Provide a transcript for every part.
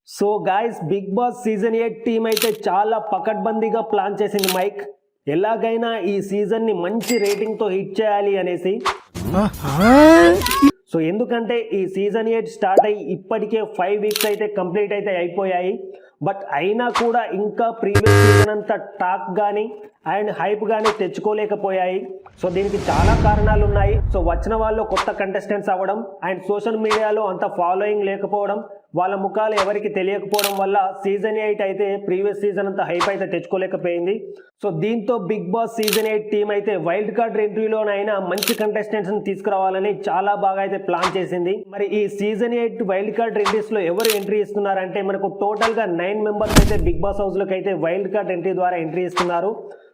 So guys, Bigg boss season 8 team అయితే చాలా పకడ్బందీగా ప్లాన్ చేసింది మైక్. ఎలాగైనా ఈ సీజన్ ని మంచి రేటింగ్ తో హిట్ చేయాలి అనేసి. సో ఎందుకంటే ఈ సీజన్ 8 స్టార్ట్ అయ్యి ఇప్పటికే 5 వీక్స్ అయితే కంప్లీట్ అయితే అయిపోయాయి. బట్ అయినా కూడా ఇంకా ప్రీవియస్ సీజన్ అంతా టాక్ కానీ అండ్ హైప్ కానీ తెచ్చుకోలేకపోయాయి. సో దీనికి చాలా కారణాలు ఉన్నాయి. సో వచ్చిన వాళ్ళు కొత్త కంటెస్టెంట్స్ అవ్వడం అండ్ సోషల్ మీడియాలో అంత ఫాలోయింగ్ లేకపోవడం, వాళ్ళ ముఖాలు ఎవరికి తెలియకపోవడం వల్ల సీజన్ 8 అయితే ప్రీవియస్ సీజన్ అంతా హైప్ అయితే తెచ్చుకోలేకపోయింది. సో దీంతో బిగ్ బాస్ సీజన్ 8 టీం అయితే వైల్డ్ కార్డ్ ఎంట్రీలోనైనా మంచి కంటెస్టెంట్స్ ని తీసుకురావాలని చాలా బాగా అయితే ప్లాన్ చేసింది. మరి ఈ సీజన్ 8 వైల్డ్ కార్డ్ ఎంట్రీస్ లో ఎవరు ఎంట్రీ ఇస్తున్నారంటే మనకు టోటల్ గా 9 మెంబర్స్ అయితే బిగ్ బాస్ హౌస్ లోకి అయితే వైల్డ్ కార్డ్ ఎంట్రీ ద్వారా ఎంట్రీ ఇస్తున్నారు.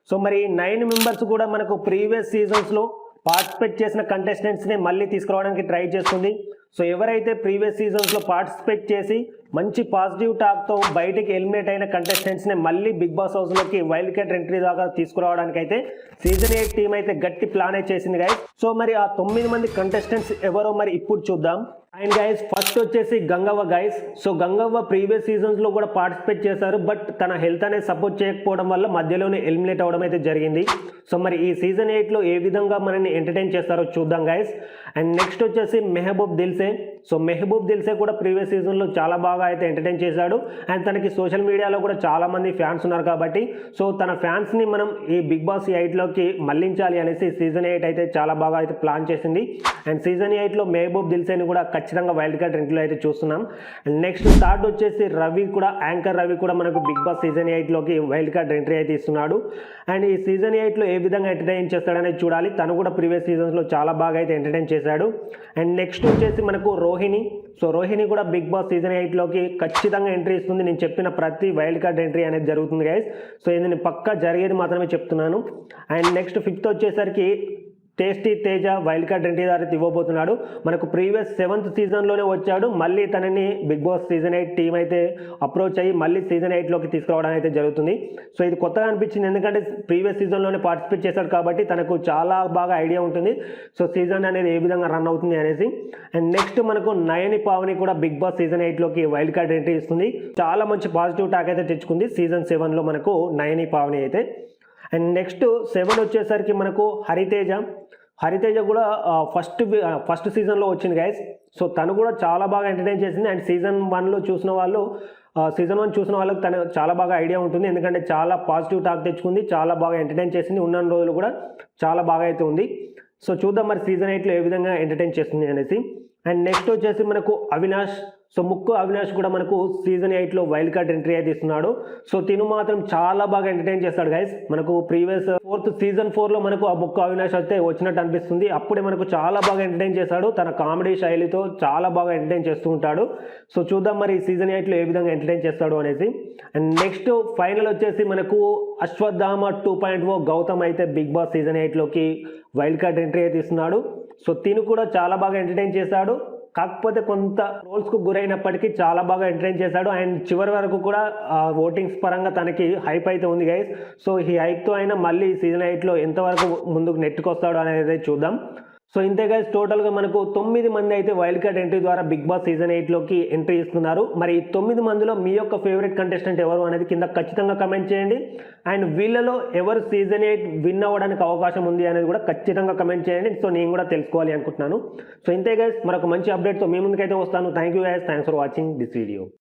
సో మరి 9 మెంబర్స్ కూడా మనకు ప్రీవియస్ సీజన్స్ లో పార్టిసిపేట్ చేసిన కంటెస్టెంట్స్ ని మళ్ళీ తీసుకురావడానికి ట్రై చేస్తుంది. సో ఎవరైతే ప్రీవియస్ సీజన్స్ లో పార్టిసిపేట్ చేసి మంచి పాజిటివ్ టాక్ తో బయటికి ఎలిమినేట్ అయిన కంటెస్టెంట్స్ ని మళ్ళీ బిగ్ బాస్ హౌస్ లోకి వైల్డ్ కార్డ్ ఎంట్రీ దాకా తీసుకురావడానికి అయితే సీజన్ 8 టీం అయితే గట్టి ప్లాన్ అయితే చేసింది గైస్. సో మరి ఆ 9 మంది కంటెస్టెంట్స్ ఎవరో మరి ఇప్పుడు చూద్దాం. అండ్ గైస్ ఫస్ట్ వచ్చేసి Gangavva guys. So Gangavva previous seasons లో కూడా పార్టిసిపేట్ చేశారు. బట్ తన హెల్త్ అనేది సపోర్ట్ చేయకపోవడం వల్ల మధ్యలోనే ఎలిమినేట్ అవడం అయితే జరిగింది. సో మరి ఈ సీజన్ 8 లో ఏ విధంగా మనల్ని ఎంటర్టైన్ చేస్తారో చూద్దాం గైస్. అండ్ నెక్స్ట్ వచ్చేసి మెహబూబ్ దిల్సే. సో మెహబూబ్ దిల్సే కూడా ప్రీవియస్ సీజన్ లో చాలా బాగా అయితే ఎంటర్టైన్ చేశాడు. అండ్ తనకి సోషల్ మీడియాలో కూడా చాలా మంది ఫ్యాన్స్ ఉన్నారు కాబట్టి సో తన ఫ్యాన్స్ ని మనం ఈ బిగ్ బాస్ 8 లోకి మళ్లించాలి అనేసి సీజన్ 8 అయితే చాలా బాగా అయితే ప్లాన్ చేసింది. అండ్ సీజన్ 8 లో మెహబూబ్ దిల్సేని కూడా ఖచ్చితంగా వైల్డ్ కార్డ్ ఎంట్రీలో అయితే చూస్తున్నాం. అండ్ నెక్స్ట్ థర్డ్ వచ్చేసి రవి కూడా, యాంకర్ రవి కూడా మనకు బిగ్ బాస్ సీజన్ 8 లోకి వైల్డ్ కార్డ్ ఎంట్రీ అయితే ఇస్తున్నాడు. అండ్ ఈ సీజన్ 8 లో ఏ విధంగా ఎంటర్టైన్ చేస్తాడనేది చూడాలి. తను కూడా ప్రీవియస్ సీజన్స్ లో చాలా బాగా అయితే ఎంటర్టైన్ చేశాడు. అండ్ నెక్స్ట్ వచ్చేసి మనకు రోహిణి. సో రోహిణి కూడా బిగ్ బాస్ సీజన్ 8 లోకి ఖచ్చితంగా ఎంట్రీ ఇస్తుంది. నేను చెప్పిన ప్రతి వైల్డ్ కార్డ్ ఎంట్రీ అనేది జరుగుతుంది గైస్. సో ఇది నేను పక్కా జరిగేది మాత్రమే చెప్తున్నాను. అండ్ నెక్స్ట్ ఫిఫ్త్ వచ్చేసరికి tasty Teja wild card entry ద్వారా ఇవ్వబోతున్నాడు. మనకు ప్రీవియస్ 7th సీజన్లోనే వచ్చాడు. మళ్ళీ తనని బిగ్ బాస్ సీజన్ 8 టీం అయితే అప్రోచ్ అయ్యి మళ్ళీ సీజన్ 8లోకి తీసుకురావడం అయితే జరుగుతుంది. సో ఇది కొత్తగా అనిపించింది, ఎందుకంటే ప్రీవియస్ సీజన్లోనే పార్టిసిపేట్ చేశాడు కాబట్టి తనకు చాలా బాగా ఐడియా ఉంటుంది సో సీజన్ అనేది ఏ విధంగా రన్ అవుతుంది అనేసి. అండ్ నెక్స్ట్ మనకు నయని పావని కూడా బిగ్ బాస్ సీజన్ 8లోకి వైల్డ్ కార్డ్ ఎంట్రీ ఇస్తుంది. చాలా మంచి పాజిటివ్ టాక్ అయితే తెచ్చుకుంది సీజన్ 7లో మనకు నయని పావని అయితే. అండ్ నెక్స్ట్ 7 వచ్చేసరికి మనకు హరితేజ కూడా ఫస్ట్ సీజన్లో వచ్చింది గైస్. సో తను కూడా చాలా బాగా ఎంటర్టైన్ చేసింది. అండ్ సీజన్ 1 చూసిన వాళ్ళకి తను చాలా బాగా ఐడియా ఉంటుంది, ఎందుకంటే చాలా పాజిటివ్ టాక్ తెచ్చుకుంది, చాలా బాగా ఎంటర్టైన్ చేసింది. ఉన్న రోజులు కూడా చాలా బాగా అయితే ఉంది. సో చూద్దాం మరి సీజన్ 8లో ఏ విధంగా ఎంటర్టైన్ చేస్తుంది అనేసి. అండ్ నెక్స్ట్ వచ్చేసి మనకు అవినాష్. సో ముక్కు అవినాష్ కూడా మనకు సీజన్ 8లో వైల్డ్ కార్డ్ ఎంట్రీ అయితే ఇస్తున్నాడు. సో తిను మాత్రం చాలా బాగా ఎంటర్టైన్ చేస్తాడు గైస్. మనకు ప్రీవియస్ సీజన్ 4లో మనకు ఆ ముక్కు అవినాష్ అయితే వచ్చినట్టు అనిపిస్తుంది. అప్పుడే మనకు చాలా బాగా ఎంటర్టైన్ చేశాడు. తన కామెడీ శైలితో చాలా బాగా ఎంటర్టైన్ చేస్తూ ఉంటాడు. సో చూద్దాం మరి సీజన్ 8లో ఏ విధంగా ఎంటర్టైన్ చేస్తాడు అనేసి. అండ్ నెక్స్ట్ ఫైనల్ వచ్చేసి మనకు అశ్వత్థామ 2.0 గౌతమ్ అయితే బిగ్ బాస్ సీజన్ 8లోకి వైల్డ్ కార్డ్ ఎంట్రీ అయితే ఇస్తున్నాడు. సో తిను కూడా చాలా బాగా ఎంటర్టైన్ చేశాడు, కాకపోతే కొంత రోల్స్కు గురైనప్పటికీ చాలా బాగా ఎంటర్టైన్ చేశాడు. అండ్ చివరి వరకు కూడా ఓటింగ్స్ పరంగా తనకి హైప్ అయితే ఉంది గైస్. సో ఈ హైప్తో అయినా మళ్ళీ సీజన్ 8లో ఎంతవరకు ముందుకు నెట్టుకొస్తాడు అనేది చూద్దాం. సో ఇంతే గైస్, టోటల్గా మనకు 9 మంది అయితే వైల్డ్ కార్డ్ ఎంట్రీ ద్వారా బిగ్ బాస్ సీజన్ 8లోకి ఎంట్రీ ఇస్తున్నారు. మరి ఈ 9 మందిలో మీ యొక్క ఫేవరెట్ కంటెస్టెంట్ ఎవరు అనేది కింద ఖచ్చితంగా కమెంట్ చేయండి. అండ్ వీళ్ళలో ఎవరు సీజన్ 8 విన్ అవ్వడానికి అవకాశం ఉంది అనేది కూడా ఖచ్చితంగా కమెంట్ చేయండి. సో నేను కూడా తెలుసుకోవాలి అనుకుంటున్నాను. సో ఇంతే గైస్, మరొక మంచి అప్డేట్తో మీ ముందుకైతే వస్తాను. Thank you guys, thanks for watching this video.